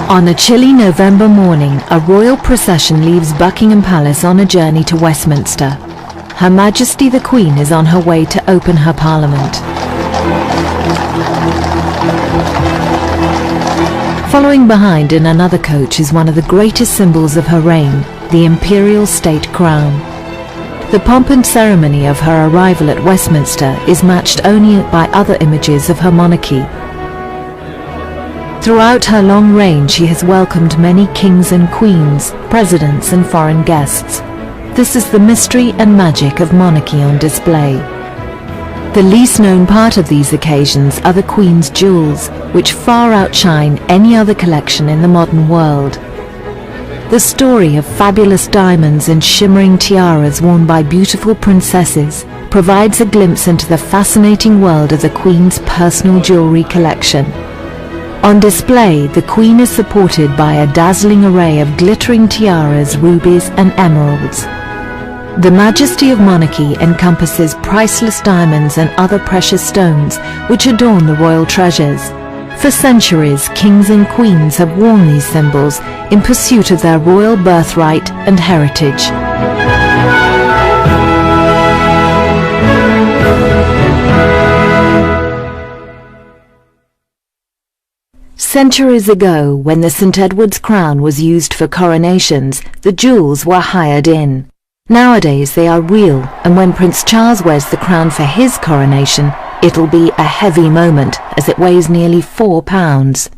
On a chilly November morning, a royal procession leaves Buckingham Palace on a journey to Westminster. Her Majesty the Queen is on her way to open her Parliament. Following behind in another coach is one of the greatest symbols of her reign, the imperial state crown. The pomp and ceremony of her arrival at Westminster is matched only by other images of her monarchy. Throughout her long reign, she has welcomed many kings and queens, presidents and foreign guests. This is the mystery and magic of monarchy on display. The least known part of these occasions are the Queen's jewels, which far outshine any other collection in the modern world. The story of fabulous diamonds and shimmering tiaras worn by beautiful princesses provides a glimpse into the fascinating world of the Queen's personal jewelry collection. On display, the Queen is supported by a dazzling array of glittering tiaras, rubies and emeralds. The majesty of monarchy encompasses priceless diamonds and other precious stones which adorn the royal treasures. For centuries, kings and queens have worn these symbols in pursuit of their royal birthright and heritage. Centuries ago, when the St. Edward's crown was used for coronations, the jewels were hired in. Nowadays they are real, and when Prince Charles wears the crown for his coronation, it'll be a heavy moment as it weighs nearly 4 pounds.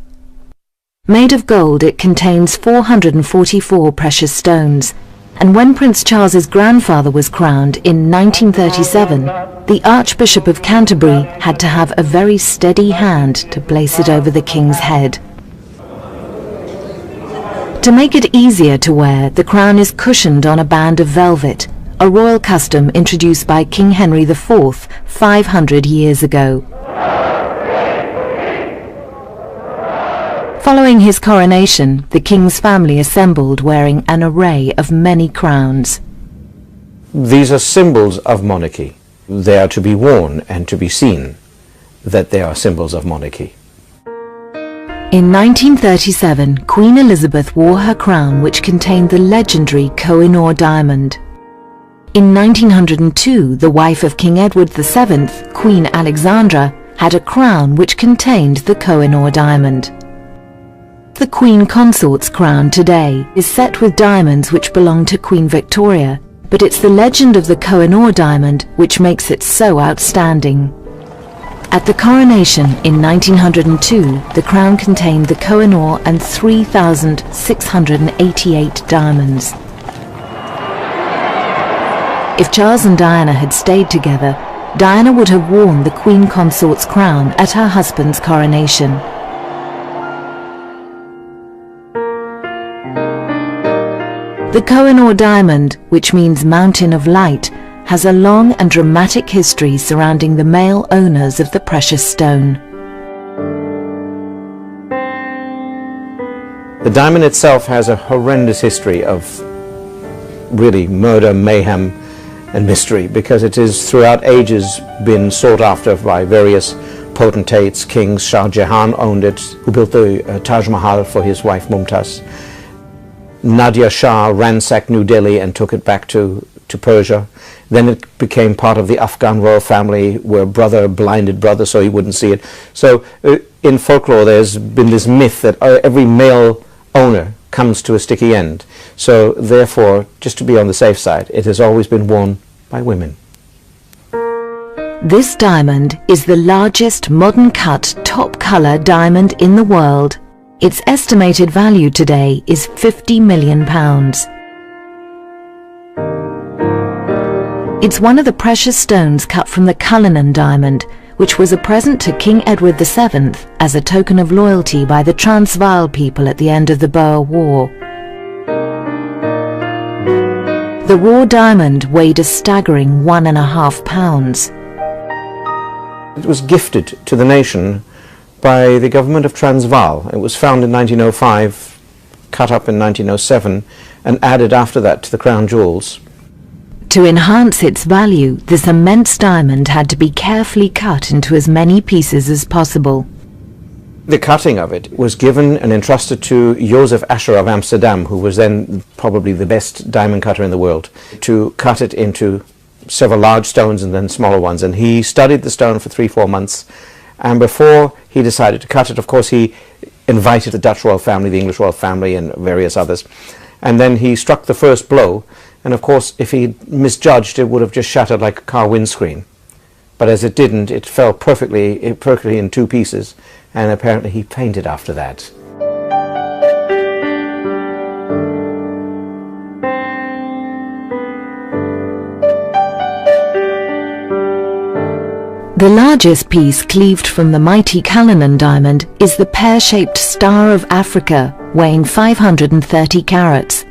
Made of gold, it contains 444 precious stones, and when Prince Charles's grandfather was crowned in 1937, the Archbishop of Canterbury had to have a very steady hand to place it over the king's head. To make it easier to wear, the crown is cushioned on a band of velvet, a royal custom introduced by King Henry IV 500 years ago. Following his coronation, the king's family assembled wearing an array of many crowns. These are symbols of monarchy. They are to be worn and to be seen that they are symbols of monarchy. In 1937, Queen Elizabeth wore her crown, which contained the legendary Koh-i-Noor diamond. In 1902, the wife of King Edward VII, Queen Alexandra, had a crown which contained the Koh-i-Noor diamond. The Queen Consort's crown today is set with diamonds which belong to Queen Victoria, but it's the legend of the Koh-i-Noor diamond which makes it so outstanding. At the coronation in 1902, the crown contained the Koh-i-Noor and 3,688 diamonds. If Charles and Diana had stayed together, Diana would have worn the Queen Consort's crown at her husband's coronation. The Koh-i-Noor diamond, which means Mountain of Light, has a long and dramatic history surrounding the male owners of the precious stone. The diamond itself has a horrendous history of really murder, mayhem and mystery, because it has throughout ages been sought after by various potentates, kings. Shah Jahan owned it, who built the Taj Mahal for his wife Mumtaz. Nadia Shah ransacked New Delhi and took it back to Persia. Then it became part of the Afghan royal family, where brother blinded brother so he wouldn't see it. So in folklore there's been this myth that every male owner comes to a sticky end. So therefore, just to be on the safe side, it has always been worn by women. This diamond is the largest modern cut top color diamond in the world. Its estimated value today is £50 million. It's one of the precious stones cut from the Cullinan diamond, which was a present to King Edward VII as a token of loyalty by the Transvaal people at the end of the Boer War. The raw diamond weighed a staggering 1.5 pounds. It was gifted to the nation by the government of Transvaal. It was found in 1905, cut up in 1907, and added after that to the crown jewels. To enhance its value, this immense diamond had to be carefully cut into as many pieces as possible. The cutting of it was given and entrusted to Joseph Ascher of Amsterdam, who was then probably the best diamond cutter in the world, to cut it into several large stones and then smaller ones. And he studied the stone for 3-4 months, and before he decided to cut it, of course, he invited the Dutch royal family, the English royal family, and various others. And then he struck the first blow, and of course, if he misjudged, it would have just shattered like a car windscreen. But as it didn't, it fell perfectly in 2 pieces, and apparently he fainted after that. The largest piece cleaved from the mighty Cullinan diamond is the pear-shaped Star of Africa, weighing 530 carats.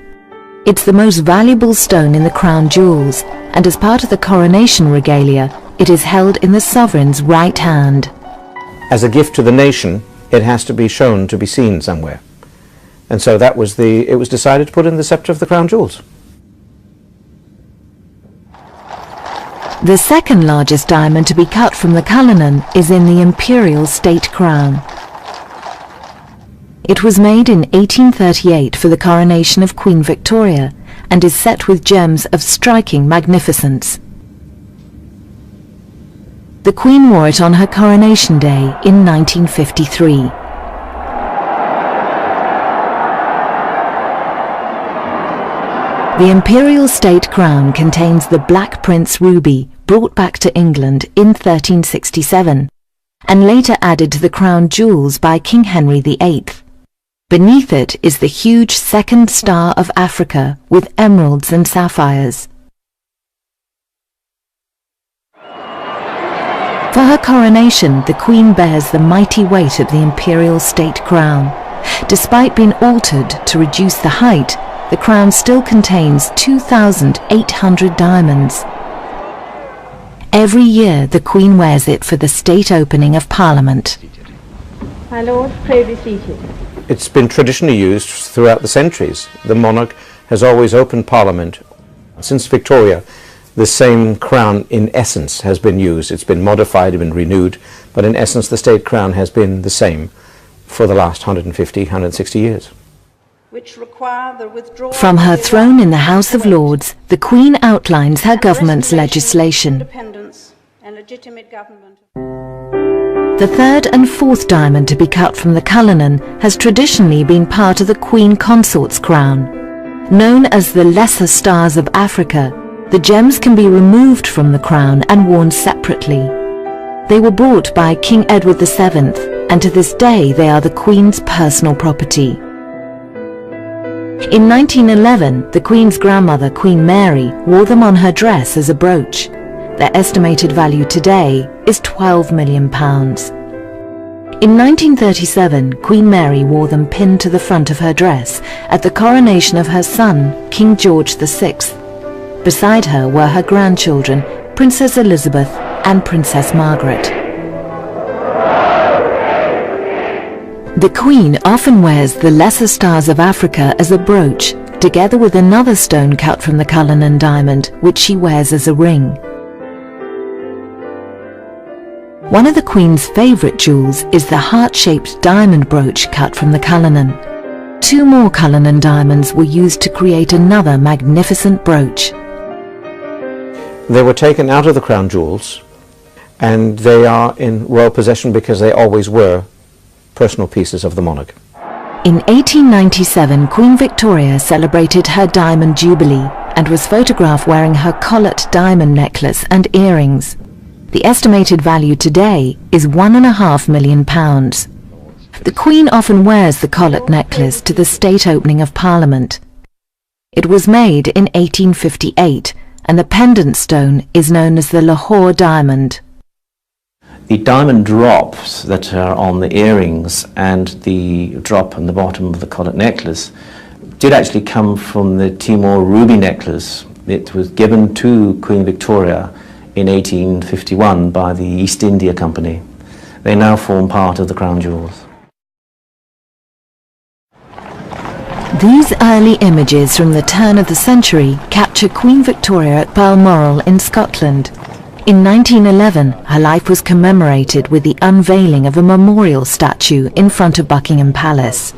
It's the most valuable stone in the crown jewels, and as part of the coronation regalia, it is held in the sovereign's right hand. As a gift to the nation, it has to be shown to be seen somewhere. And so it was decided to put in the scepter of the crown jewels. The second largest diamond to be cut from the Cullinan is in the imperial state crown. It was made in 1838 for the coronation of Queen Victoria and is set with gems of striking magnificence. The Queen wore it on her coronation day in 1953. The imperial state crown contains the Black Prince ruby brought back to England in 1367 and later added to the crown jewels by King Henry VIII. Beneath it is the huge second Star of Africa with emeralds and sapphires. For her coronation, the Queen bears the mighty weight of the imperial state crown. Despite being altered to reduce the height, the crown still contains 2,800 diamonds. Every year the Queen wears it for the state opening of Parliament. My Lord, pray be seated. It's been traditionally used throughout the centuries. The monarch has always opened Parliament. Since Victoria, the same crown in essence has been used. It's been modified, it's been renewed, but in essence the state crown has been the same for the last 150, 160 years. Which require the withdrawal From her throne in the House of Lords, the Queen outlines her government's legislation. Independence and legitimate government. The third and fourth diamond to be cut from the Cullinan has traditionally been part of the Queen Consort's crown. Known as the Lesser Stars of Africa, the gems can be removed from the crown and worn separately. They were bought by King Edward VII, and to this day they are the Queen's personal property. In 1911, the Queen's grandmother, Queen Mary, wore them on her dress as a brooch. Their estimated value today is £12 million. In 1937, Queen Mary wore them pinned to the front of her dress at the coronation of her son, King George VI. Beside her were her grandchildren, Princess Elizabeth and Princess Margaret. The Queen often wears the Lesser Stars of Africa as a brooch, together with another stone cut from the Cullinan diamond, which she wears as a ring. One of the Queen's favourite jewels is the heart-shaped diamond brooch cut from the Cullinan. 2 more Cullinan diamonds were used to create another magnificent brooch. They were taken out of the crown jewels, and they are in royal possession because they always were personal pieces of the monarch. In 1897, Queen Victoria celebrated her Diamond Jubilee and was photographed wearing her collet diamond necklace and earrings. The estimated value today is £1.5 million. The Queen often wears the collet necklace to the state opening of Parliament. It was made in 1858, and the pendant stone is known as the Lahore diamond. The diamond drops that are on the earrings and the drop on the bottom of the collet necklace did actually come from the Timor ruby necklace. It was given to Queen Victoria in 1851 by the East India Company. They now form part of the crown jewels. These early images from the turn of the century capture Queen Victoria at Balmoral in Scotland. In 1911, her life was commemorated with the unveiling of a memorial statue in front of Buckingham Palace.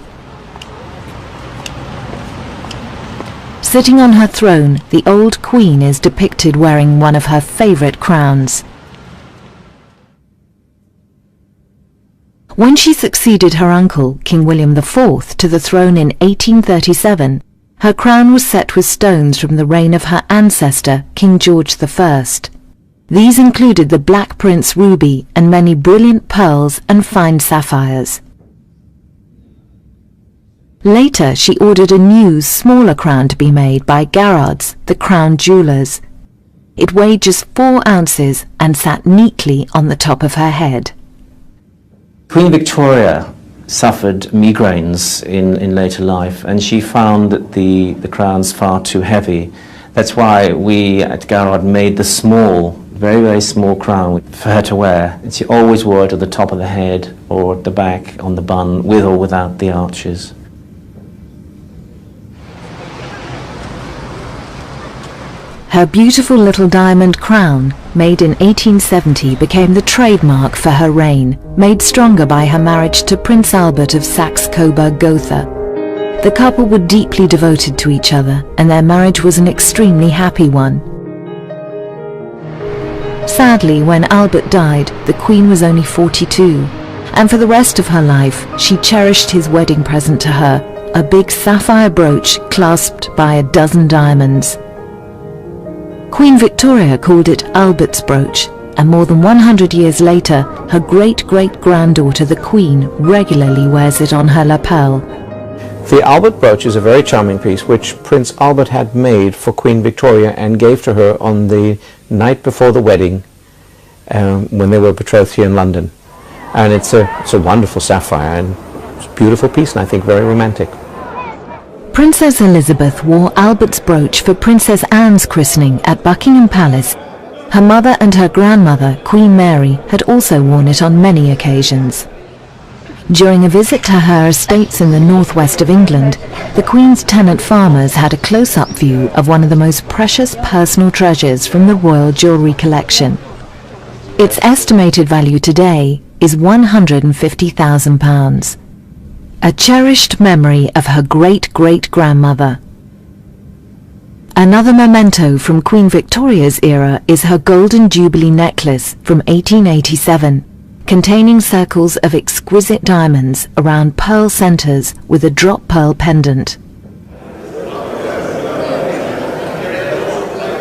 Sitting on her throne, the old Queen is depicted wearing one of her favourite crowns. When she succeeded her uncle, King William IV, to the throne in 1837, her crown was set with stones from the reign of her ancestor, King George I. These included the Black Prince ruby and many brilliant pearls and fine sapphires. Later, she ordered a new, smaller crown to be made by Garrard's, the crown jewellers. It weighed just 4 ounces and sat neatly on the top of her head. Queen Victoria suffered migraines in later life, and she found that the crown's far too heavy. That's why we at Garrard made the small, very, very small crown for her to wear. And she always wore it at the top of the head or at the back on the bun, with or without the arches. Her beautiful little diamond crown, made in 1870, became the trademark for her reign, made stronger by her marriage to Prince Albert of Saxe-Coburg-Gotha. The couple were deeply devoted to each other, and their marriage was an extremely happy one. Sadly, when Albert died, the Queen was only 42, and for the rest of her life, she cherished his wedding present to her, a big sapphire brooch clasped by a dozen diamonds. Queen Victoria called it Albert's brooch, and more than 100 years later, her great-great-granddaughter, the Queen, regularly wears it on her lapel. The Albert brooch is a very charming piece which Prince Albert had made for Queen Victoria and gave to her on the night before the wedding when they were betrothed here in London. And it's a wonderful sapphire, and it's a beautiful piece, and I think very romantic. Princess Elizabeth wore Albert's brooch for Princess Anne's christening at Buckingham Palace. Her mother and her grandmother, Queen Mary, had also worn it on many occasions. During a visit to her estates in the northwest of England, the Queen's tenant farmers had a close-up view of one of the most precious personal treasures from the royal jewellery collection. Its estimated value today is £150,000. A cherished memory of her great-great-grandmother. Another memento from Queen Victoria's era is her Golden Jubilee necklace from 1887, containing circles of exquisite diamonds around pearl centres with a drop pearl pendant.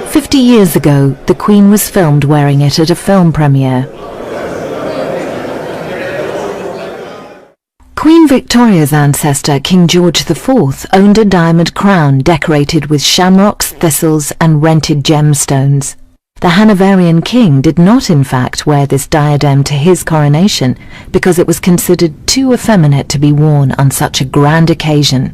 50 years ago, the Queen was filmed wearing it at a film premiere. Queen Victoria's ancestor, King George IV, owned a diamond crown decorated with shamrocks, thistles and rented gemstones. The Hanoverian king did not in fact wear this diadem to his coronation because it was considered too effeminate to be worn on such a grand occasion.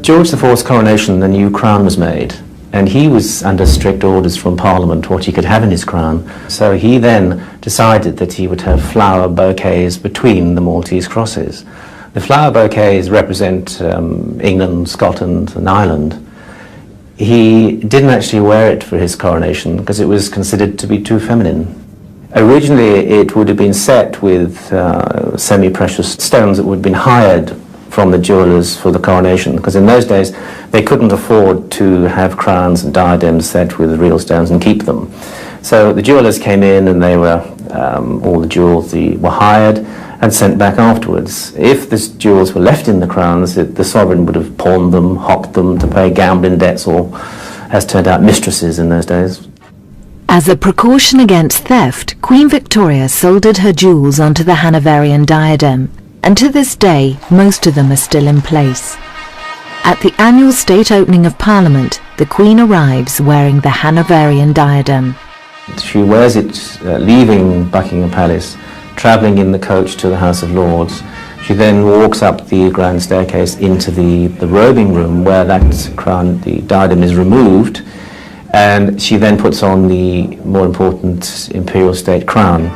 George IV's coronation, the new crown was made, and he was under strict orders from Parliament what he could have in his crown. So he then decided that he would have flower bouquets between the Maltese crosses. The flower bouquets represent England, Scotland and Ireland. He didn't actually wear it for his coronation because it was considered to be too feminine. Originally it would have been set with semi-precious stones that would have been hired from the jewellers for the coronation, because in those days they couldn't afford to have crowns and diadems set with real stones and keep them. So the jewellers came in and they were, all the jewels were hired and sent back afterwards. If the jewels were left in the crowns, the sovereign would have pawned them, hocked them to pay gambling debts or, as turned out, mistresses in those days. As a precaution against theft, Queen Victoria soldered her jewels onto the Hanoverian diadem, and to this day most of them are still in place. At the annual state opening of Parliament, the Queen arrives wearing the Hanoverian diadem. She wears it leaving Buckingham Palace, travelling in the coach to the House of Lords. She then walks up the grand staircase into the robing room where that crown, the diadem, is removed, and she then puts on the more important imperial state crown.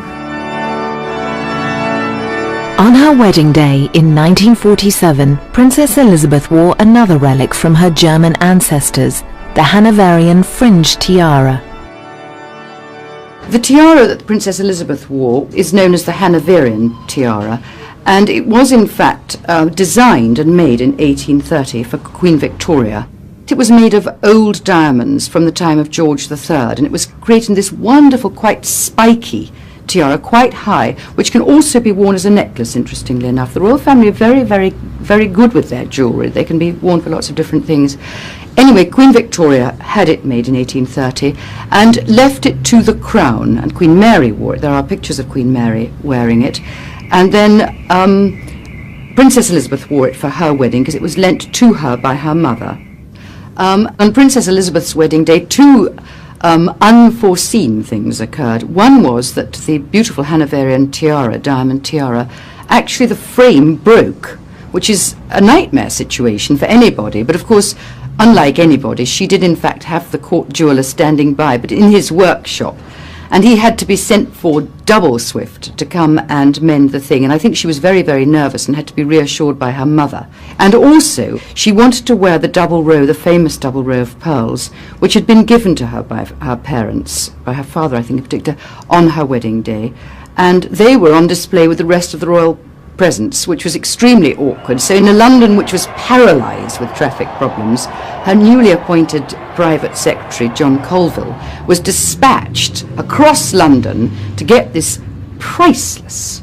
On her wedding day in 1947, Princess Elizabeth wore another relic from her German ancestors, the Hanoverian fringe tiara. The tiara that Princess Elizabeth wore is known as the Hanoverian tiara, and it was in fact designed and made in 1830 for Queen Victoria. It was made of old diamonds from the time of George III, and it was creating this wonderful, quite spiky tiara, quite high, which can also be worn as a necklace, interestingly enough. The royal family are very good with their jewellery. They can be worn for lots of different things. Anyway, Queen Victoria had it made in 1830 and left it to the crown, and Queen Mary wore it. There are pictures of Queen Mary wearing it. And then Princess Elizabeth wore it for her wedding because it was lent to her by her mother. On Princess Elizabeth's wedding day, two unforeseen things occurred. One was that the beautiful Hanoverian tiara, diamond tiara, actually the frame broke, which is a nightmare situation for anybody. But of course, unlike anybody, she did in fact have the court jeweller standing by, but in his workshop. And he had to be sent for double swift to come and mend the thing. And I think she was very nervous and had to be reassured by her mother. And also, she wanted to wear the double row, the famous double row of pearls, which had been given to her by her parents, by her father, I think in particular, on her wedding day. And they were on display with the rest of the royal presence, which was extremely awkward. So in a London which was paralysed with traffic problems, her newly appointed private secretary, John Colville, was dispatched across London to get this priceless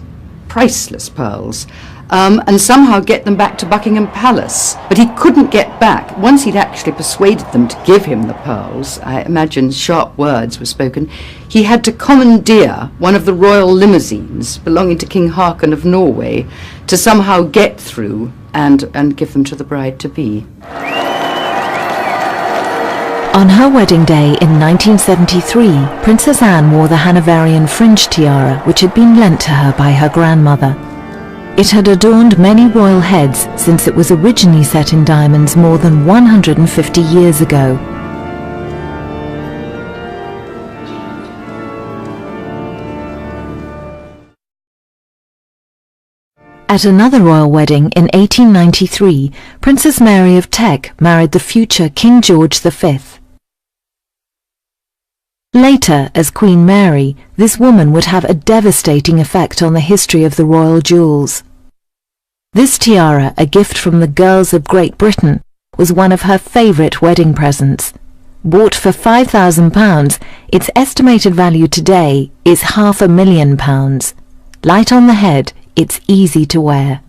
pearls and somehow get them back to Buckingham Palace. But he couldn't get back. Once he'd actually persuaded them to give him the pearls, I imagine sharp words were spoken, he had to commandeer one of the royal limousines belonging to King Haakon of Norway to somehow get through and give them to the bride-to-be. On her wedding day in 1973, Princess Anne wore the Hanoverian fringe tiara which had been lent to her by her grandmother. It had adorned many royal heads since it was originally set in diamonds more than 150 years ago. At another royal wedding in 1893, Princess Mary of Teck married the future King George V. Later, as Queen Mary, this woman would have a devastating effect on the history of the royal jewels. This tiara, a gift from the girls of Great Britain, was one of her favourite wedding presents. Bought for £5,000, its estimated value today is £500,000. Light on the head, it's easy to wear.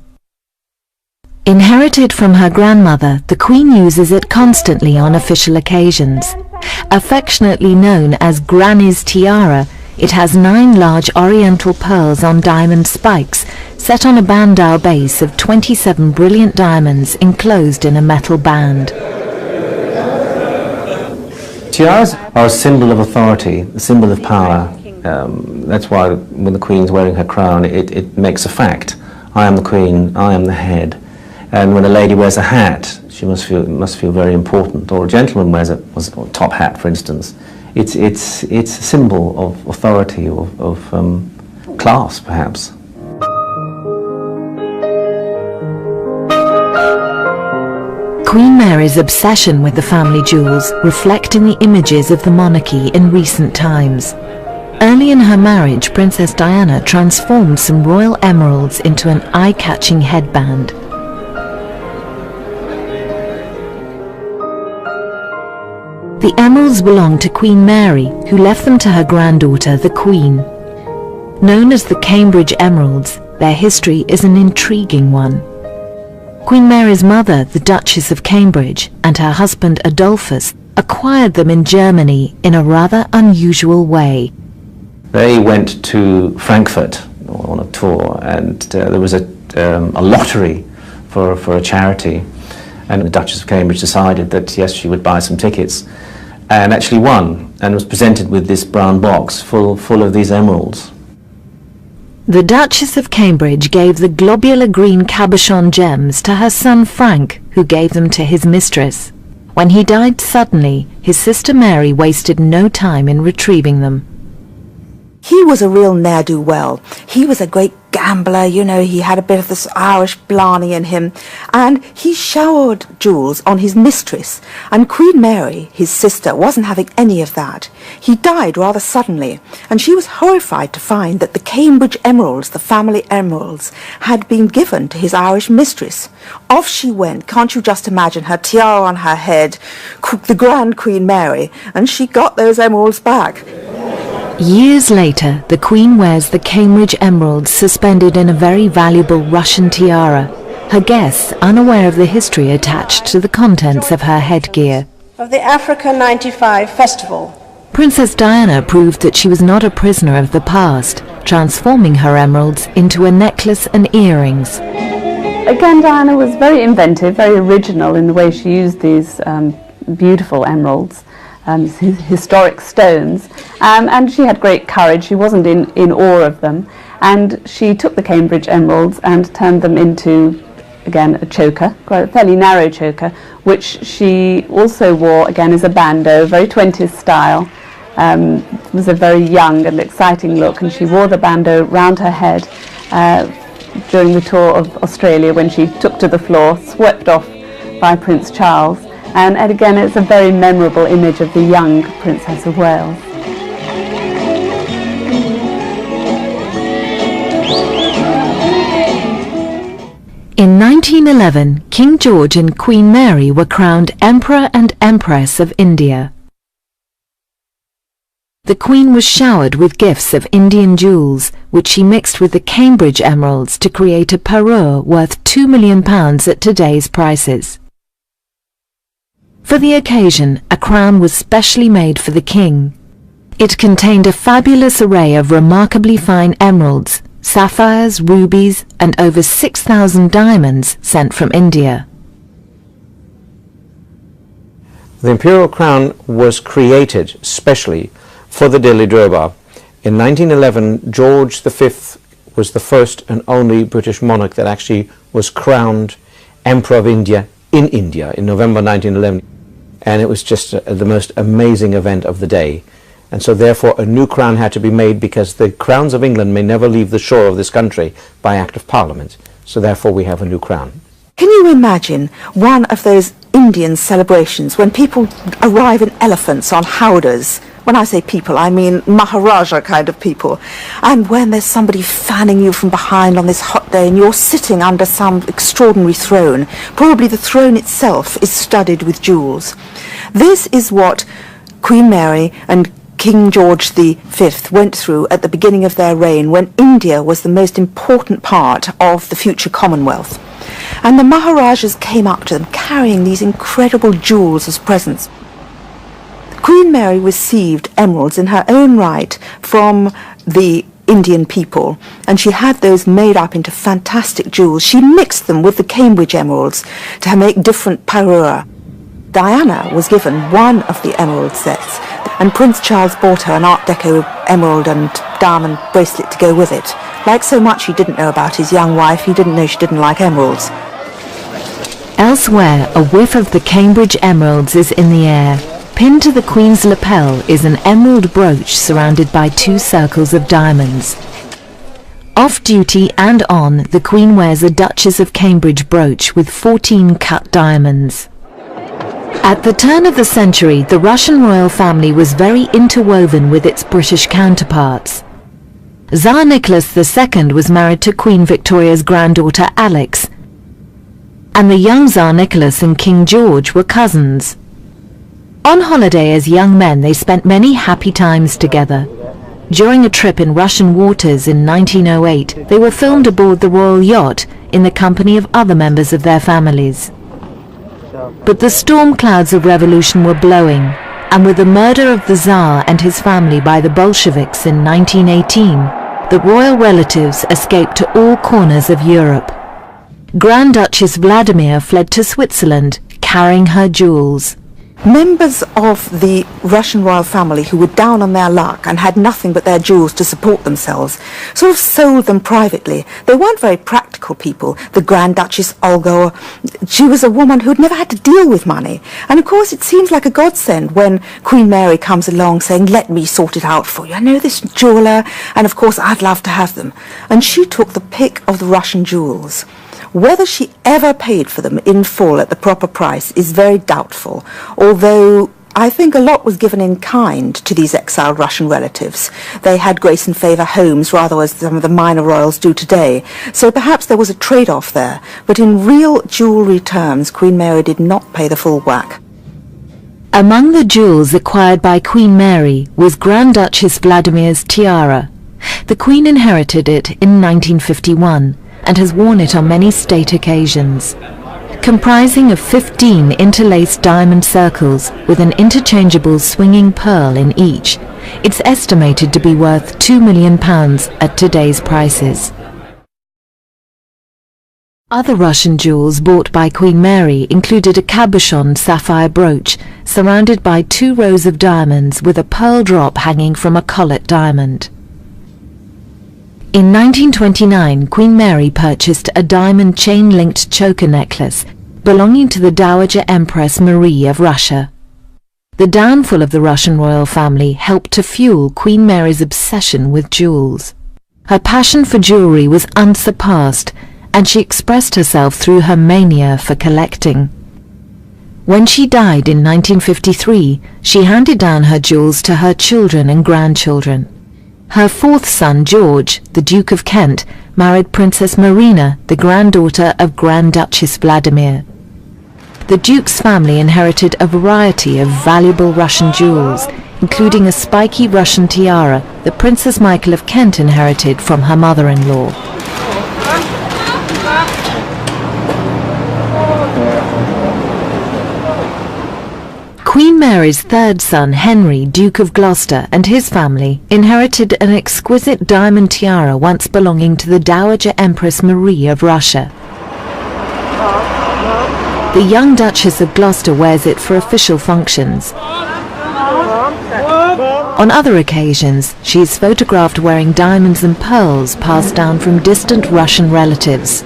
Inherited from her grandmother, the Queen uses it constantly on official occasions. Affectionately known as Granny's tiara, it has 9 large oriental pearls on diamond spikes set on a bandeau base of 27 brilliant diamonds enclosed in a metal band. Tiaras are a symbol of authority, a symbol of power. That's why when the Queen's wearing her crown, it makes a fact. I am the Queen, I am the head. And when a lady wears a hat, she must feel very important. Or a gentleman wears a top hat, for instance. It's a symbol of authority, of class, perhaps. Queen Mary's obsession with the family jewels reflect in the images of the monarchy in recent times. Early in her marriage, Princess Diana transformed some royal emeralds into an eye-catching headband. The emeralds belonged to Queen Mary, who left them to her granddaughter, the Queen. Known as the Cambridge Emeralds, their history is an intriguing one. Queen Mary's mother, the Duchess of Cambridge, and her husband Adolphus acquired them in Germany in a rather unusual way. They went to Frankfurt on a tour, and there was a lottery for a charity, and the Duchess of Cambridge decided that yes, she would buy some tickets, and actually won, and was presented with this brown box full of these emeralds. The Duchess of Cambridge gave the globular green cabochon gems to her son Frank, who gave them to his mistress. When he died suddenly, his sister Mary wasted no time in retrieving them. He was a real ne'er-do-well. He was a great gambler, you know, he had a bit of this Irish blarney in him, and he showered jewels on his mistress, and Queen Mary, his sister, wasn't having any of that. He died rather suddenly, and she was horrified to find that the Cambridge emeralds, the family emeralds, had been given to his Irish mistress. Off she went, can't you just imagine, her tiara on her head, the Grand Queen Mary, and she got those emeralds back. Years later, the Queen wears the Cambridge emeralds suspended in a very valuable Russian tiara, her guests unaware of the history attached to the contents of her headgear. Of the Africa 95 Festival. Princess Diana proved that she was not a prisoner of the past, transforming her emeralds into a necklace and earrings. Again, Diana was very inventive, very original in the way she used these beautiful emeralds. Historic stones, and she had great courage. She wasn't in awe of them, and she took the Cambridge emeralds and turned them into, again, a choker, quite a fairly narrow choker, which she also wore again as a bandeau, very 20th style. It was a very young and exciting look, and she wore the bandeau round her head during the tour of Australia when she took to the floor, swept off by Prince Charles. And again, it's a very memorable image of the young Princess of Wales. In 1911, King George and Queen Mary were crowned Emperor and Empress of India. The Queen was showered with gifts of Indian jewels, which she mixed with the Cambridge emeralds to create a parure worth £2 million at today's prices. For the occasion, a crown was specially made for the king. It contained a fabulous array of remarkably fine emeralds, sapphires, rubies, and over 6,000 diamonds sent from India. The imperial crown was created specially for the Delhi Durbar. In 1911, George V was the first and only British monarch that actually was crowned Emperor of India in November 1911. And it was just the most amazing event of the day. And so therefore a new crown had to be made, because the crowns of England may never leave the shore of this country by Act of Parliament. So therefore we have a new crown. Can you imagine one of those Indian celebrations when people arrive in elephants on howdahs? When I say people, I mean Maharaja kind of people. And when there's somebody fanning you from behind on this hot day and you're sitting under some extraordinary throne, probably the throne itself is studded with jewels. This is what Queen Mary and King George V went through at the beginning of their reign, when India was the most important part of the future Commonwealth. And the Maharajas came up to them carrying these incredible jewels as presents. Queen Mary received emeralds in her own right from the Indian people, and she had those made up into fantastic jewels. She mixed them with the Cambridge emeralds to make different parure. Diana was given one of the emerald sets, and Prince Charles bought her an Art Deco emerald and diamond bracelet to go with it. Like so much he didn't know about his young wife, he didn't know she didn't like emeralds. Elsewhere, a whiff of the Cambridge emeralds is in the air. Pinned to the Queen's lapel is an emerald brooch surrounded by 2 circles of diamonds. Off-duty and on, the Queen wears a Duchess of Cambridge brooch with 14 cut diamonds. At the turn of the century, the Russian royal family was very interwoven with its British counterparts. Tsar Nicholas II was married to Queen Victoria's granddaughter Alex, and the young Tsar Nicholas and King George were cousins. On holiday as young men, they spent many happy times together. During a trip in Russian waters in 1908, they were filmed aboard the royal yacht in the company of other members of their families. But the storm clouds of revolution were blowing, and with the murder of the Tsar and his family by the Bolsheviks in 1918, the royal relatives escaped to all corners of Europe. Grand Duchess Vladimir fled to Switzerland, carrying her jewels. Members of the Russian royal family who were down on their luck and had nothing but their jewels to support themselves sort of sold them privately. They weren't very practical people. The Grand Duchess Olga, she was a woman who'd never had to deal with money. And of course it seems like a godsend when Queen Mary comes along saying, let me sort it out for you. I know this jeweller, and of course I'd love to have them. And she took the pick of the Russian jewels. Whether she ever paid for them in full at the proper price is very doubtful, although I think a lot was given in kind to these exiled Russian relatives. They had grace and favour homes rather as some of the minor royals do today, so perhaps there was a trade-off there, but in real jewellery terms, Queen Mary did not pay the full whack. Among the jewels acquired by Queen Mary was Grand Duchess Vladimir's tiara. The Queen inherited it in 1951 and has worn it on many state occasions. Comprising of 15 interlaced diamond circles with an interchangeable swinging pearl in each, it's estimated to be worth £2 million at today's prices. Other Russian jewels bought by Queen Mary included a cabochon sapphire brooch surrounded by 2 rows of diamonds with a pearl drop hanging from a collet diamond. In 1929, Queen Mary purchased a diamond chain-linked choker necklace belonging to the Dowager Empress Marie of Russia. The downfall of the Russian royal family helped to fuel Queen Mary's obsession with jewels. Her passion for jewellery was unsurpassed, and she expressed herself through her mania for collecting. When she died in 1953, she handed down her jewels to her children and grandchildren. Her 4th son, George, the Duke of Kent, married Princess Marina, the granddaughter of Grand Duchess Vladimir. The Duke's family inherited a variety of valuable Russian jewels, including a spiky Russian tiara that Princess Michael of Kent inherited from her mother-in-law. Queen Mary's 3rd son, Henry, Duke of Gloucester, and his family inherited an exquisite diamond tiara once belonging to the Dowager Empress Marie of Russia. The young Duchess of Gloucester wears it for official functions. On other occasions, she is photographed wearing diamonds and pearls passed down from distant Russian relatives.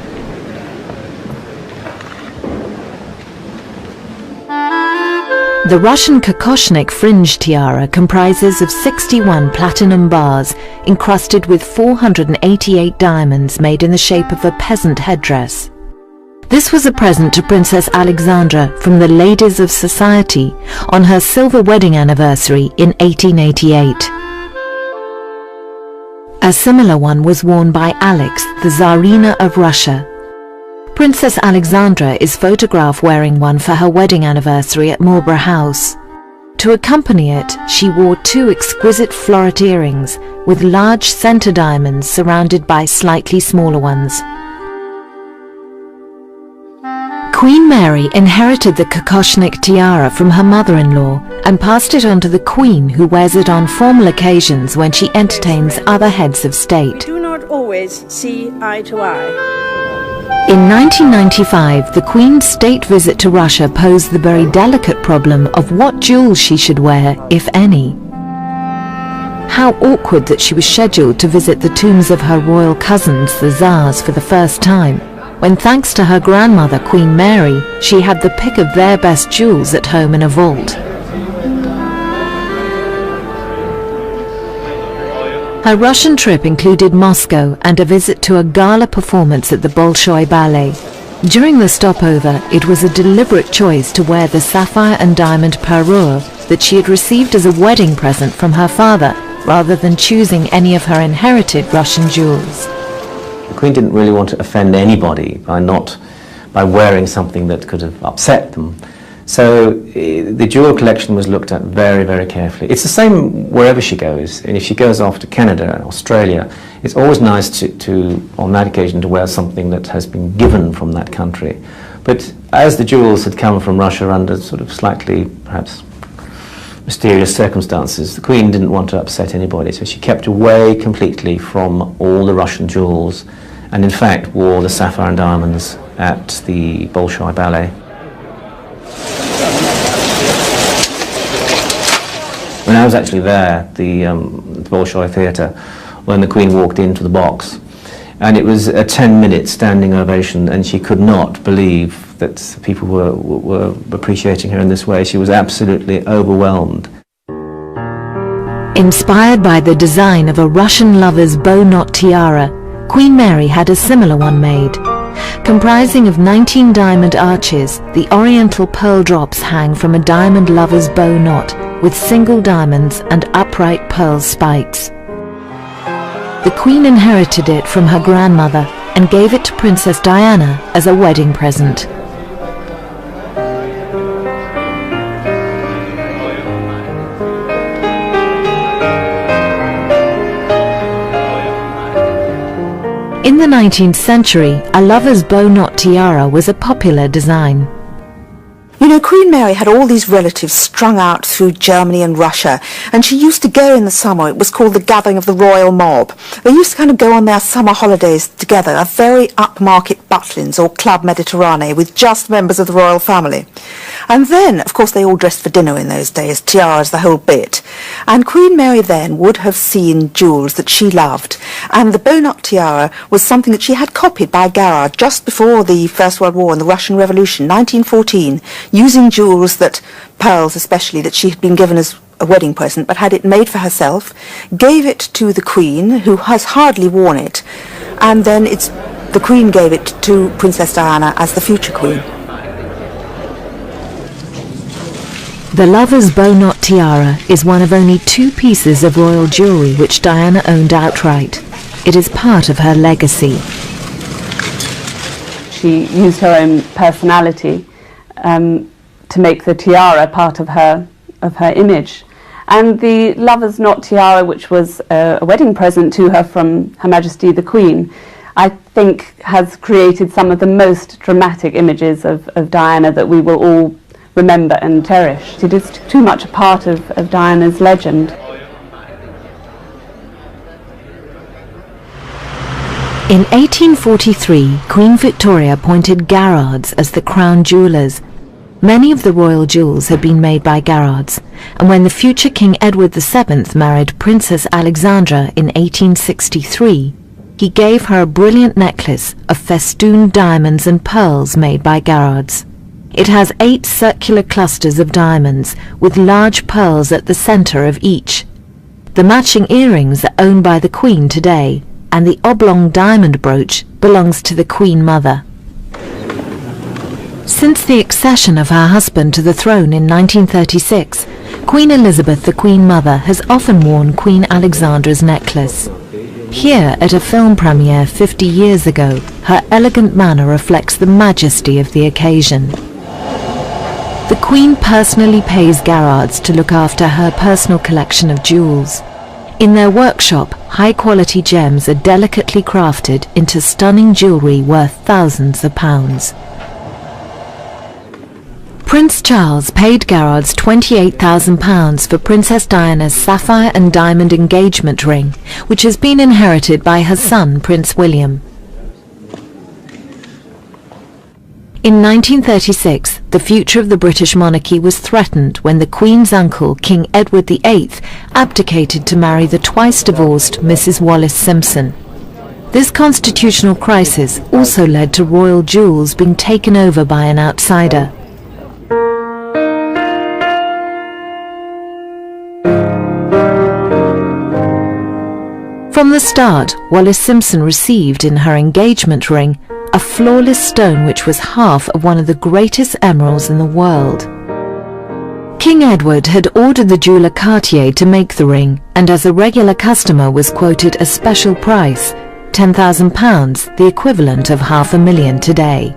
The Russian Kokoshnik fringe tiara comprises of 61 platinum bars encrusted with 488 diamonds made in the shape of a peasant headdress. This was a present to Princess Alexandra from the Ladies of Society on her silver wedding anniversary in 1888. A similar one was worn by Alex, the Tsarina of Russia. Princess Alexandra is photographed wearing one for her wedding anniversary at Marlborough House. To accompany it, she wore 2 exquisite floret earrings with large centre diamonds surrounded by slightly smaller ones. Queen Mary inherited the Kokoshnik tiara from her mother-in-law and passed it on to the Queen, who wears it on formal occasions when she entertains other heads of state. Do not always see eye to eye. In 1995, the Queen's state visit to Russia posed the very delicate problem of what jewels she should wear, if any. How awkward that she was scheduled to visit the tombs of her royal cousins, the Tsars, for the first time, when thanks to her grandmother, Queen Mary, she had the pick of their best jewels at home in a vault. Her Russian trip included Moscow and a visit to a gala performance at the Bolshoi Ballet. During the stopover, it was a deliberate choice to wear the sapphire and diamond parure that she had received as a wedding present from her father, rather than choosing any of her inherited Russian jewels. The Queen didn't really want to offend anybody by wearing something that could have upset them. So the jewel collection was looked at very, very carefully. It's the same wherever she goes. And if she goes off to Canada and Australia, it's always nice to on that occasion, to wear something that has been given from that country. But as the jewels had come from Russia under sort of slightly, perhaps, mysterious circumstances, the Queen didn't want to upset anybody, so she kept away completely from all the Russian jewels, and in fact wore the sapphire and diamonds at the Bolshoi Ballet. When I was actually there, the Bolshoi Theatre, when the Queen walked into the box, and it was a 10-minute standing ovation, and she could not believe that people were appreciating her in this way. She was absolutely overwhelmed. Inspired by the design of a Russian lover's bow knot tiara, Queen Mary had a similar one made. Comprising of 19 diamond arches, the oriental pearl drops hang from a diamond lover's bow knot with single diamonds and upright pearl spikes. The Queen inherited it from her grandmother and gave it to Princess Diana as a wedding present. In the 19th century, a lover's bow knot tiara was a popular design. You know, Queen Mary had all these relatives strung out through Germany and Russia, and she used to go in the summer. It was called the Gathering of the Royal Mob. They used to kind of go on their summer holidays together, a very upmarket Butlins or Club Mediterranee with just members of the royal family. And then, of course, they all dressed for dinner in those days, tiaras, the whole bit. And Queen Mary then would have seen jewels that she loved. And the bow knot tiara was something that she had copied by Garrard just before the First World War and the Russian Revolution, 1914, using jewels that, pearls especially, that she had been given as a wedding present, but had it made for herself, gave it to the Queen, who has hardly worn it, and then the Queen gave it to Princess Diana as the future Queen. The lover's bow knot tiara is one of only 2 pieces of royal jewellery which Diana owned outright. It is part of her legacy. She used her own personality to make the tiara part of her image. And the lover's knot tiara, which was a wedding present to her from Her Majesty the Queen, I think has created some of the most dramatic images of Diana that we will all remember and cherish. It is too much a part of Diana's legend. In 1843, Queen Victoria appointed Garrards as the crown jewellers. Many of the royal jewels had been made by Garrards, and when the future King Edward VII married Princess Alexandra in 1863, he gave her a brilliant necklace of festooned diamonds and pearls made by Garrards. It has 8 circular clusters of diamonds with large pearls at the centre of each. The matching earrings are owned by the Queen today, and the oblong diamond brooch belongs to the Queen Mother. Since the accession of her husband to the throne in 1936, Queen Elizabeth, the Queen Mother, has often worn Queen Alexandra's necklace. Here, at a film premiere 50 years ago, her elegant manner reflects the majesty of the occasion. The Queen personally pays Garrards to look after her personal collection of jewels. In their workshop, high-quality gems are delicately crafted into stunning jewellery worth thousands of pounds. Prince Charles paid Garrards £28,000 for Princess Diana's sapphire and diamond engagement ring, which has been inherited by her son, Prince William. In 1936, the future of the British monarchy was threatened when the Queen's uncle, King Edward VIII, abdicated to marry the twice-divorced Mrs. Wallis Simpson. This constitutional crisis also led to royal jewels being taken over by an outsider. From the start, Wallis Simpson received in her engagement ring a flawless stone which was half of one of the greatest emeralds in the world. King Edward had ordered the jeweller Cartier to make the ring, and as a regular customer was quoted a special price, £10,000, the equivalent of $500,000 today.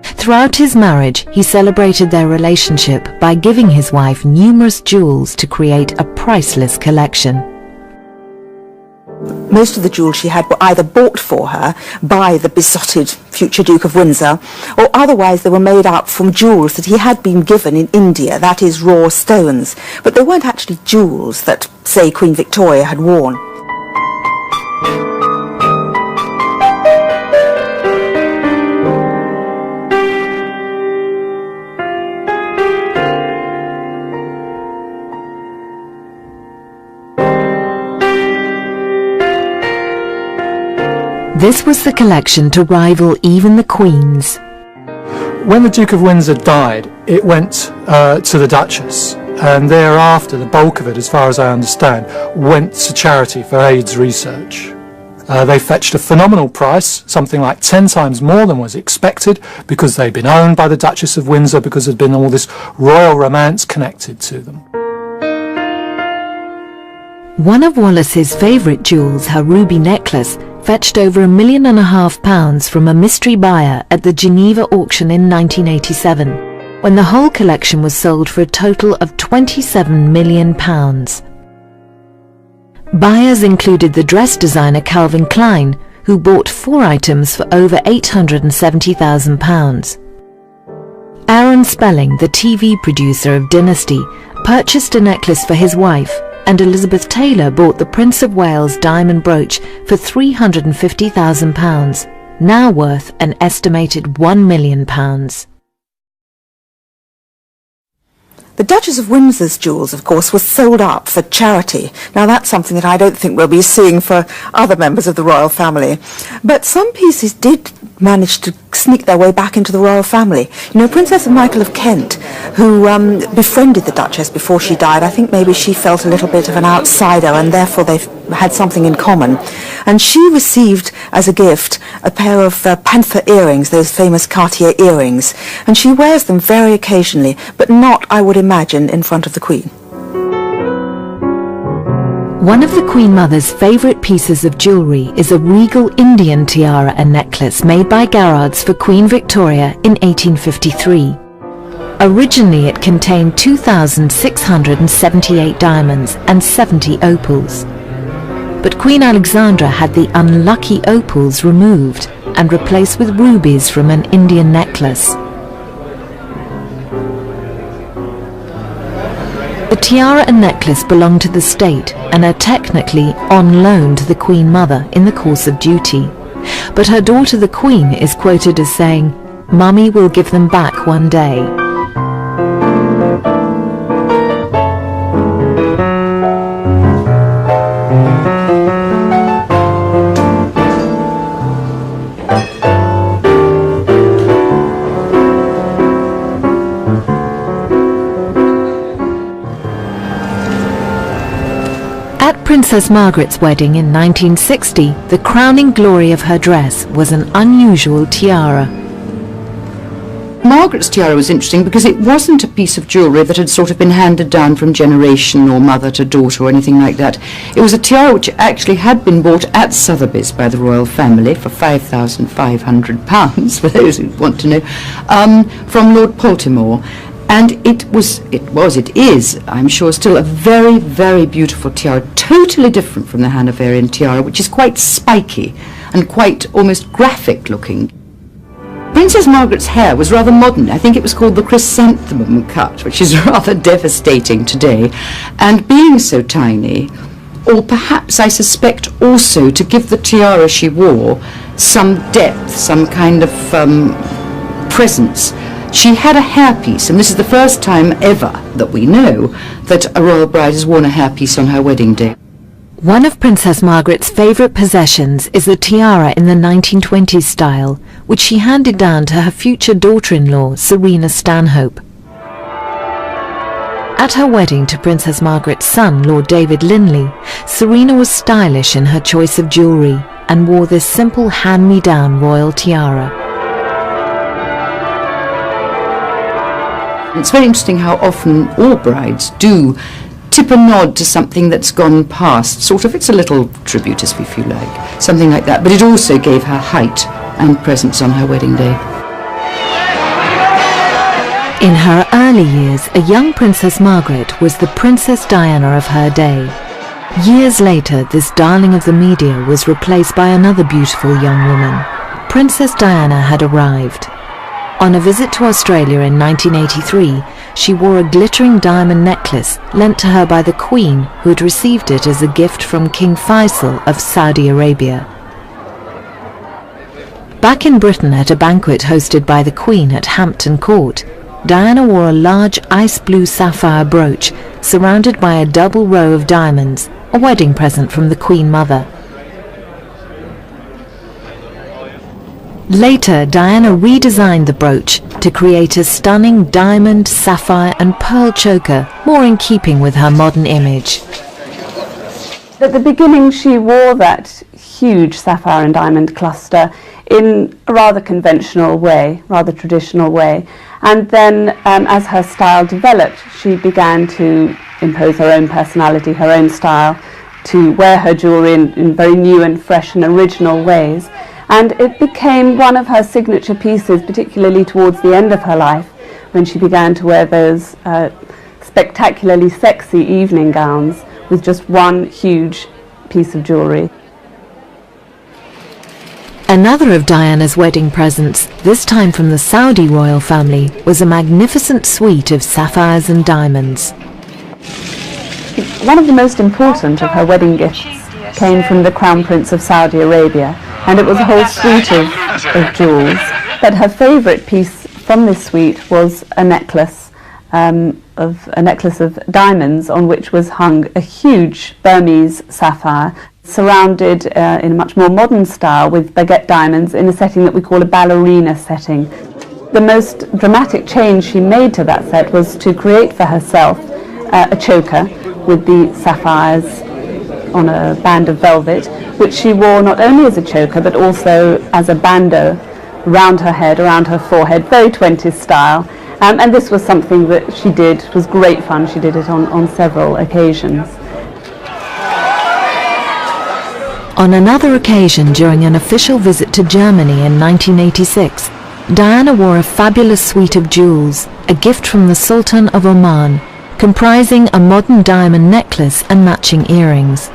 Throughout his marriage, he celebrated their relationship by giving his wife numerous jewels to create a priceless collection. Most of the jewels she had were either bought for her by the besotted future Duke of Windsor, or otherwise they were made up from jewels that he had been given in India, that is, raw stones. But they weren't actually jewels that, say, Queen Victoria had worn. This was the collection to rival even the Queen's. When the Duke of Windsor died, it went to the Duchess, and thereafter the bulk of it, as far as I understand, went to charity for AIDS research. They fetched a phenomenal price, something like 10 times more than was expected, because they'd been owned by the Duchess of Windsor, because there'd been all this royal romance connected to them. One of Wallis's favourite jewels, her ruby necklace, fetched over £1.5 million from a mystery buyer at the Geneva auction in 1987, when the whole collection was sold for a total of £27 million. Buyers included the dress designer Calvin Klein, who bought 4 items for over £870,000. Aaron Spelling, the TV producer of Dynasty, purchased a necklace for his wife, and Elizabeth Taylor bought the Prince of Wales diamond brooch for £350,000, now worth an estimated £1 million. The Duchess of Windsor's jewels, of course, were sold up for charity. Now, that's something that I don't think we'll be seeing for other members of the royal family. But some pieces did manage to sneak their way back into the royal family. You know, Princess Michael of Kent, who befriended the Duchess before she died, I think maybe she felt a little bit of an outsider, and therefore they had something in common. And she received, as a gift, a pair of panther earrings, those famous Cartier earrings. And she wears them very occasionally, but not, I would imagine, in front of the Queen. One of the Queen Mother's favourite pieces of jewellery is a regal Indian tiara and necklace made by Garrards for Queen Victoria in 1853. Originally it contained 2,678 diamonds and 70 opals. But Queen Alexandra had the unlucky opals removed and replaced with rubies from an Indian necklace. The tiara and necklace belong to the state and are technically on loan to the Queen Mother in the course of duty. But her daughter the Queen is quoted as saying, "Mummy will give them back one day." Princess Margaret's wedding in 1960, the crowning glory of her dress was an unusual tiara. Margaret's tiara was interesting because it wasn't a piece of jewellery that had sort of been handed down from generation or mother to daughter or anything like that. It was a tiara which actually had been bought at Sotheby's by the royal family for £5,500, for those who want to know, from Lord Poltimore. And it is, I'm sure, still a very, very beautiful tiara, totally different from the Hanoverian tiara, which is quite spiky and quite almost graphic looking. Princess Margaret's hair was rather modern. I think it was called the chrysanthemum cut, which is rather devastating today. And being so tiny, or perhaps I suspect also to give the tiara she wore some depth, some kind of presence, she had a hairpiece, and this is the first time ever that we know that a royal bride has worn a hairpiece on her wedding day. One of Princess Margaret's favourite possessions is the tiara in the 1920s style, which she handed down to her future daughter-in-law, Serena Stanhope. At her wedding to Princess Margaret's son, Lord David Linley, Serena was stylish in her choice of jewellery and wore this simple hand-me-down royal tiara. It's very interesting how often all brides do tip a nod to something that's gone past, sort of, it's a little tribute, if you like, something like that, but it also gave her height and presence on her wedding day. In her early years, a young Princess Margaret was the Princess Diana of her day. Years later, this darling of the media was replaced by another beautiful young woman. Princess Diana had arrived. On a visit to Australia in 1983, she wore a glittering diamond necklace lent to her by the Queen, who had received it as a gift from King Faisal of Saudi Arabia. Back in Britain at a banquet hosted by the Queen at Hampton Court, Diana wore a large ice blue sapphire brooch surrounded by a double row of diamonds, a wedding present from the Queen Mother. Later, Diana redesigned the brooch to create a stunning diamond, sapphire and pearl choker, more in keeping with her modern image. At the beginning she wore that huge sapphire and diamond cluster in a rather conventional way, rather traditional way, and then as her style developed she began to impose her own personality, her own style, to wear her jewellery in very new and fresh and original ways. And it became one of her signature pieces, particularly towards the end of her life, when she began to wear those spectacularly sexy evening gowns with just one huge piece of jewellery. Another of Diana's wedding presents, this time from the Saudi royal family, was a magnificent suite of sapphires and diamonds. One of the most important of her wedding gifts came from the Crown Prince of Saudi Arabia, and it was a whole suite of jewels. But her favourite piece from this suite was a necklace of diamonds on which was hung a huge Burmese sapphire, surrounded in a much more modern style with baguette diamonds in a setting that we call a ballerina setting. The most dramatic change she made to that set was to create for herself a choker with the sapphires on a band of velvet, which she wore not only as a choker but also as a bandeau around her head, around her forehead, very 20s style. And this was something that she did, it was great fun, she did it on several occasions. On another occasion, during an official visit to Germany in 1986, Diana wore a fabulous suite of jewels, a gift from the Sultan of Oman, comprising a modern diamond necklace and matching earrings.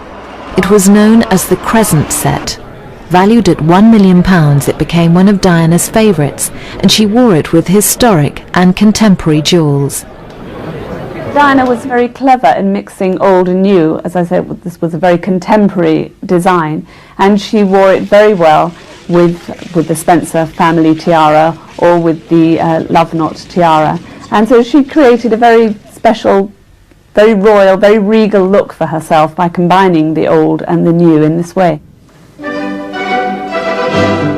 It was known as the Crescent set. Valued at £1 million, it became one of Diana's favourites, and she wore it with historic and contemporary jewels. Diana was very clever in mixing old and new. As I said, this was a very contemporary design, and she wore it very well with the Spencer family tiara or with the love knot tiara. And so she created a very special, very royal, very regal look for herself by combining the old and the new in this way.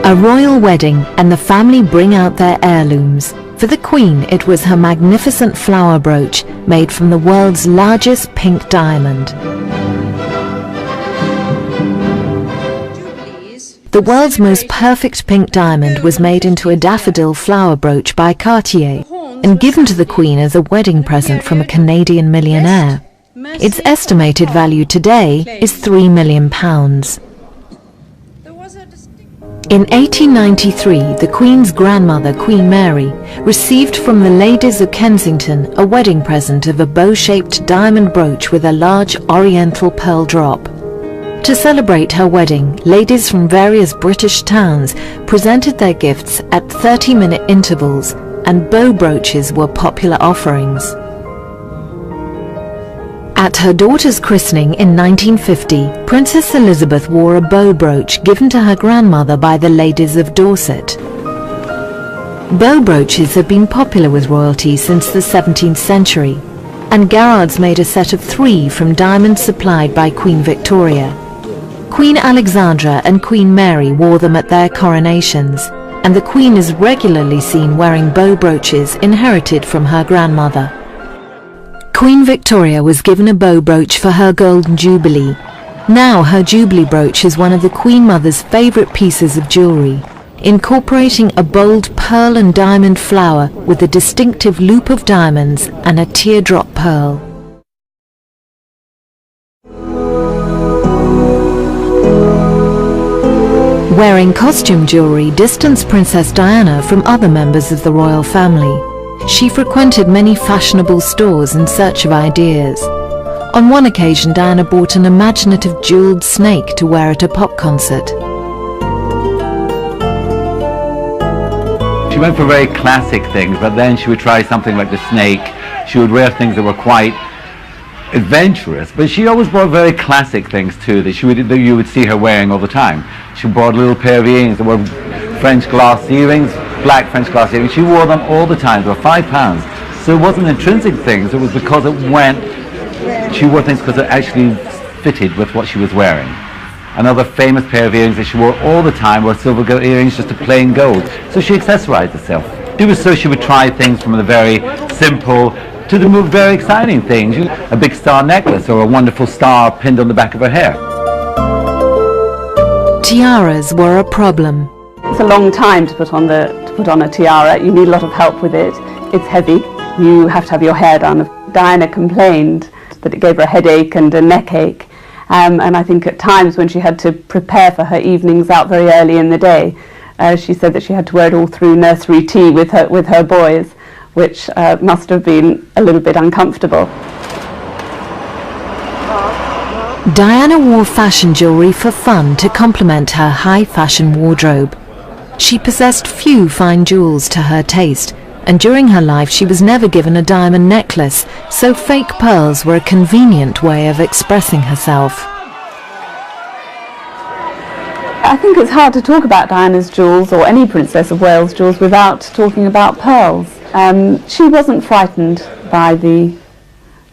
A royal wedding, and the family bring out their heirlooms. For the Queen, it was her magnificent flower brooch made from the world's largest pink diamond. The world's most perfect pink diamond was made into a daffodil flower brooch by Cartier and given to the Queen as a wedding present from a Canadian millionaire. Its estimated value today is £3 million. In 1893, the Queen's grandmother, Queen Mary, received from the ladies of Kensington a wedding present of a bow-shaped diamond brooch with a large oriental pearl drop. To celebrate her wedding, ladies from various British towns presented their gifts at 30-minute intervals, and bow brooches were popular offerings. At her daughter's christening in 1950, Princess Elizabeth wore a bow brooch given to her grandmother by the ladies of Dorset. Bow brooches have been popular with royalty since the 17th century, and Garrard's made a set of 3 from diamonds supplied by Queen Victoria. Queen Alexandra and Queen Mary wore them at their coronations, and the Queen is regularly seen wearing bow brooches inherited from her grandmother. Queen Victoria was given a bow brooch for her Golden Jubilee. Now her Jubilee brooch is one of the Queen Mother's favourite pieces of jewellery, incorporating a bold pearl and diamond flower with a distinctive loop of diamonds and a teardrop pearl. Wearing costume jewellery distanced Princess Diana from other members of the royal family. She frequented many fashionable stores in search of ideas. On one occasion, Diana bought an imaginative jewelled snake to wear at a pop concert. She went for very classic things, but then she would try something like the snake. She would wear things that were quite adventurous, but she always brought very classic things too that you would see her wearing all the time. She brought a little pair of earrings that were French glass earrings, black French glass earrings. She wore them all the time. They were £5. So it wasn't intrinsic things, it was because it went, she wore things because it actually fitted with what she was wearing. Another famous pair of earrings that she wore all the time were silver earrings, just a plain gold. So she accessorized herself. Do so she would try things from the very simple to the very exciting things. A big star necklace or a wonderful star pinned on the back of her hair. Tiaras were a problem. It's a long time to put on a tiara. You need a lot of help with it. It's heavy. You have to have your hair done. Diana complained that it gave her a headache and a neck ache. And I think at times when she had to prepare for her evenings out very early in the day, she said that she had to wear it all through nursery tea with her boys, which must have been a little bit uncomfortable. Diana wore fashion jewellery for fun to complement her high fashion wardrobe. She possessed few fine jewels to her taste, and during her life she was never given a diamond necklace, so fake pearls were a convenient way of expressing herself. I think it's hard to talk about Diana's jewels or any Princess of Wales jewels without talking about pearls. She wasn't frightened by the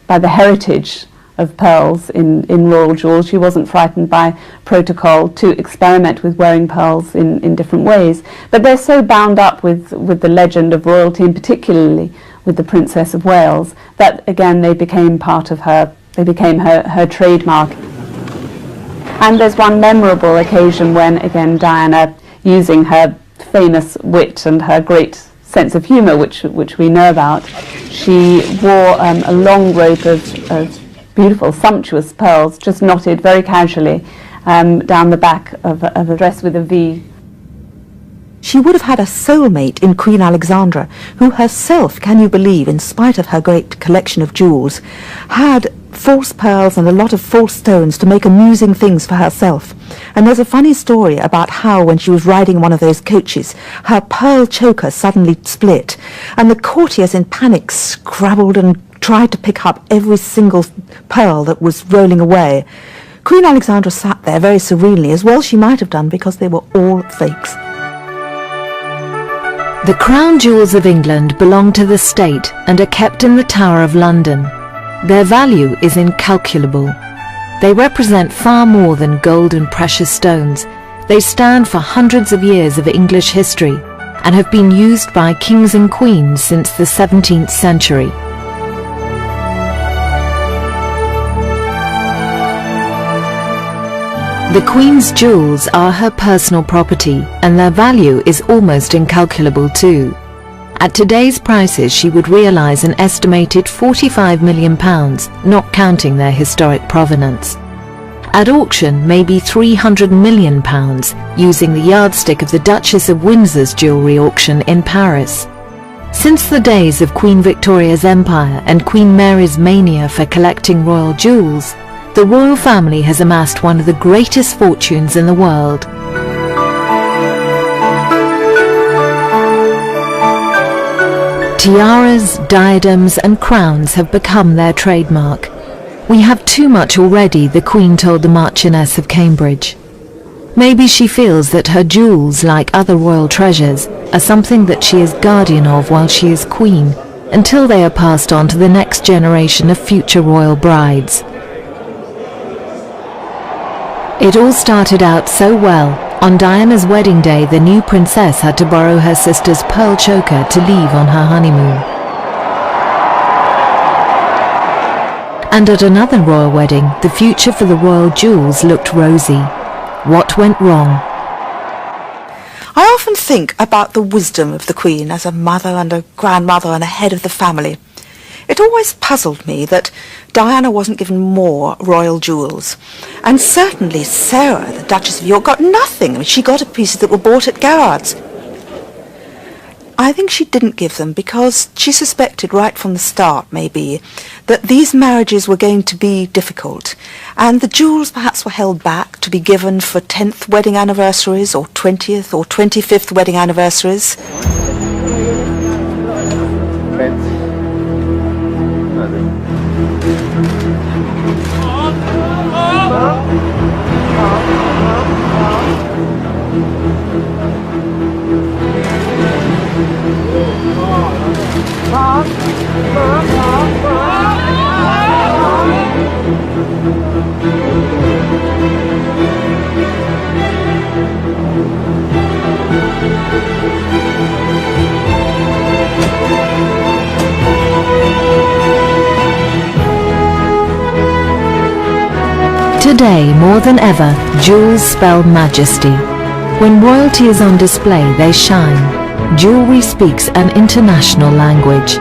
heritage of pearls in royal jewels. She wasn't frightened by protocol to experiment with wearing pearls in different ways. But they're so bound up with the legend of royalty, and particularly with the Princess of Wales, that again they became part of her. They became her trademark. And there's one memorable occasion when, again, Diana, using her famous wit and her great sense of humour, which we know about, she wore a long rope of beautiful, sumptuous pearls, just knotted very casually down the back of a dress with a V. She would have had a soulmate in Queen Alexandra, who herself, can you believe, in spite of her great collection of jewels, had false pearls and a lot of false stones to make amusing things for herself. And there's a funny story about how, when she was riding one of those coaches, her pearl choker suddenly split, and the courtiers in panic scrabbled and tried to pick up every single pearl that was rolling away. Queen Alexandra sat there very serenely, as well she might have done, because they were all fakes. The crown jewels of England belong to the state and are kept in the Tower of London. Their value is incalculable. They represent far more than gold and precious stones. They stand for hundreds of years of English history and have been used by kings and queens since the 17th century. The Queen's jewels are her personal property, and their value is almost incalculable too. At today's prices, she would realise an estimated £45 million, not counting their historic provenance. At auction, maybe £300 million, using the yardstick of the Duchess of Windsor's jewellery auction in Paris. Since the days of Queen Victoria's empire and Queen Mary's mania for collecting royal jewels, the royal family has amassed one of the greatest fortunes in the world. Tiaras, diadems and crowns have become their trademark. "We have too much already," the Queen told the Marchioness of Cambridge. Maybe she feels that her jewels, like other royal treasures, are something that she is guardian of while she is Queen, until they are passed on to the next generation of future royal brides. It all started out so well. On Diana's wedding day, the new princess had to borrow her sister's pearl choker to leave on her honeymoon. And at another royal wedding, the future for the royal jewels looked rosy. What went wrong? I often think about the wisdom of the Queen as a mother and a grandmother and a head of the family. It always puzzled me that Diana wasn't given more royal jewels. And certainly Sarah, the Duchess of York, got nothing. I mean, she got pieces that were bought at Garrard's. I think she didn't give them because she suspected right from the start, maybe, that these marriages were going to be difficult, and the jewels perhaps were held back to be given for 10th wedding anniversaries or 20th or 25th wedding anniversaries. Today, more than ever, jewels spell majesty. When royalty is on display, they shine. Jewelry speaks an international language.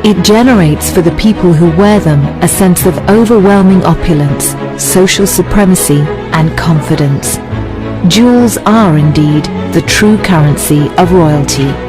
It generates for the people who wear them a sense of overwhelming opulence, social supremacy, and confidence. Jewels are indeed the true currency of royalty.